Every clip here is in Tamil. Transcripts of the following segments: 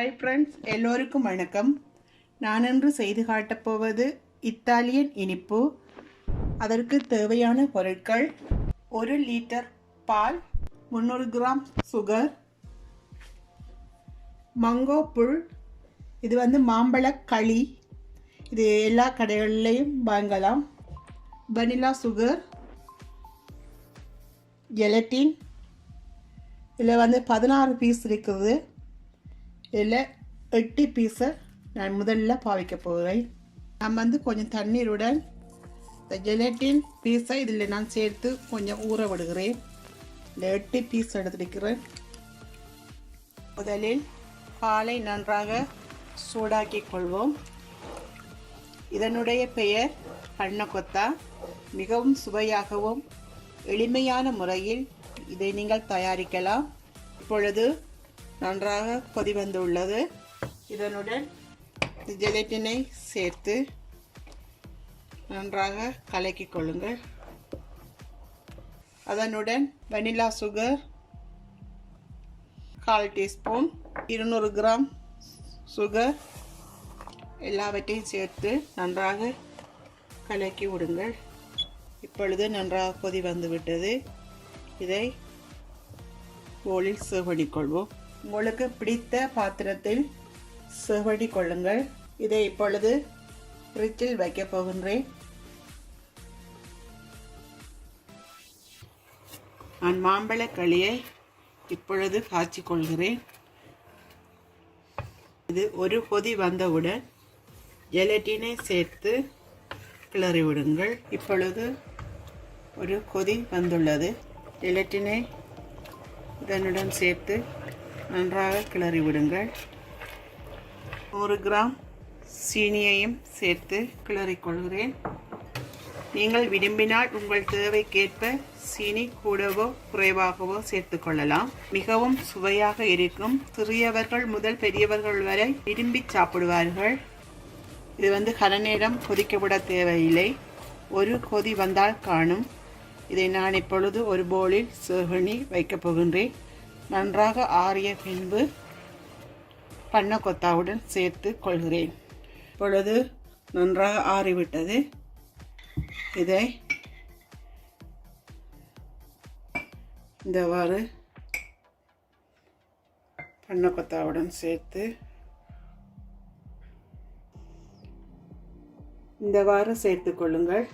ஹாய் ஃப்ரெண்ட்ஸ், எல்லோருக்கும் வணக்கம். நான் இன்று செய்து காட்டப்போவது இத்தாலியன் இனிப்பு. அதற்கு தேவையான பொருட்கள்: 1 லிட்டர் பால், 300 கிராம் சுகர், மங்கோ புல், இது மாம்பழ களி, இது எல்லா கடைகளிலையும் வாங்கலாம். வனிலா சுகர், ஜெலட்டின், இதில் 16 பீஸ் இருக்குது. இதில் 8 பீஸை நான் முதல்ல பாவிக்க போகிறேன். நான் கொஞ்சம் தண்ணீருடன் இந்த ஜெலட்டின் பீஸை இதில் நான் சேர்த்து கொஞ்சம் ஊற விடுகிறேன். இந்த 8 பீஸ் எடுத்துருக்கிறேன். முதலில் பாலை நன்றாக சூடாக்கி கொள்வோம். இதனுடைய பெயர் பன்னகொத்தா. மிகவும் சுவையாகவும் எளிமையான முறையில் இதை நீங்கள் தயாரிக்கலாம். இப்பொழுது நன்றாக கொதி வந்துள்ளது. இதனுடன் ஜெலட்டினை சேர்த்து நன்றாக கலக்கி கொள்ளுங்கள். அதனுடன் vanilla sugar 1/4 teaspoon, 200 gram sugar எல்லாவற்றையும் சேர்த்து நன்றாக கலக்கி விடுங்கள். இப்பொழுது நன்றாக கொதி வந்துவிட்டது. இதை போலில் சேவடி கொள்வோம். உங்களுக்கு பிடித்த பாத்திரத்தில் சேவடி கொள்ளுங்கள். இதை இப்பொழுது ஃப்ரிட்ஜில் வைக்கப் போகின்றேன். நான் மாம்பழ களியை இப்பொழுது காய்ச்சி கொள்கிறேன். இது ஒரு கொதி வந்தவுடன் ஜெலட்டினை சேர்த்து கிளறி விடுங்கள். இப்பொழுது ஒரு கொதி வந்துள்ளது. ஜெலட்டினை இதனுடன் சேர்த்து நன்றாக கிளறி விடுங்கள். 100 கிராம் சீனியையும் சேர்த்து கிளறிக்கொள்கிறேன். நீங்கள் விரும்பினால் உங்கள் தேவைக்கேற்ப சீனி கூடவோ குறைவாகவோ சேர்த்து கொள்ளலாம். மிகவும் சுவையாக இருக்கும். சிறியவர்கள் முதல் பெரியவர்கள் வரை விரும்பி சாப்பிடுவார்கள். இது கன நேரம் கொதிக்க விட தேவையில்லை. ஒரு கொதி வந்தால் காணும். இதை நான் இப்பொழுது ஒரு பவுலில் சேவணி வைக்கப் போகின்றேன். நன்றாக ஆறிய பின்பு பன்னகொத்தாவுடன் சேர்த்து கொள்கிறேன். இப்பொழுது நன்றாக ஆறிவிட்டது. இதை இந்தவாறு பன்னகொத்தாவுடன் சேர்த்து இந்தவாறு சேர்த்து கொள்ளுங்கள்.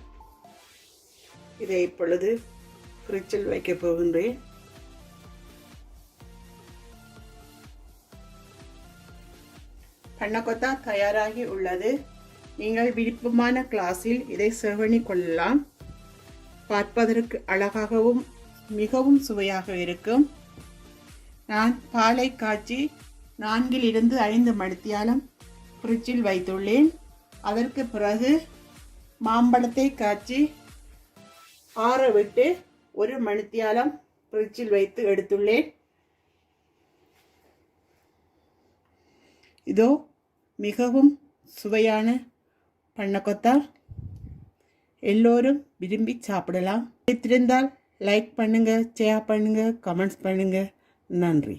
இதை இப்பொழுது ஃப்ரிட்ஜில் வைக்கப் போகின்றேன். பன்னகொத்தா தயாராகி உள்ளது. நீங்கள் விருப்பமான கிளாஸில் இதை சேவணி கொள்ளலாம். பார்ப்பதற்கு அழகாகவும் மிகவும் சுவையாக இருக்கும். நான் பாலை காய்ச்சி 4 to 5 மணித்தியாலம் ஃப்ரிட்ஜில் வைத்துள்ளேன். அதற்கு பிறகு மாம்பழத்தை காய்ச்சி ஆற விட்டு 1 மணித்தியாலம் ஃப்ரிட்ஜில் வைத்து எடுத்துள்ளேன். இதோ மிகவும் சுவையான பன்னகொத்தா. எல்லோரும் விரும்பி சாப்பிடலாம். பிடித்திருந்தால் லைக் பண்ணுங்க, ஷேர் பண்ணுங்க, கமெண்ட்ஸ் பண்ணுங்க. நன்றி.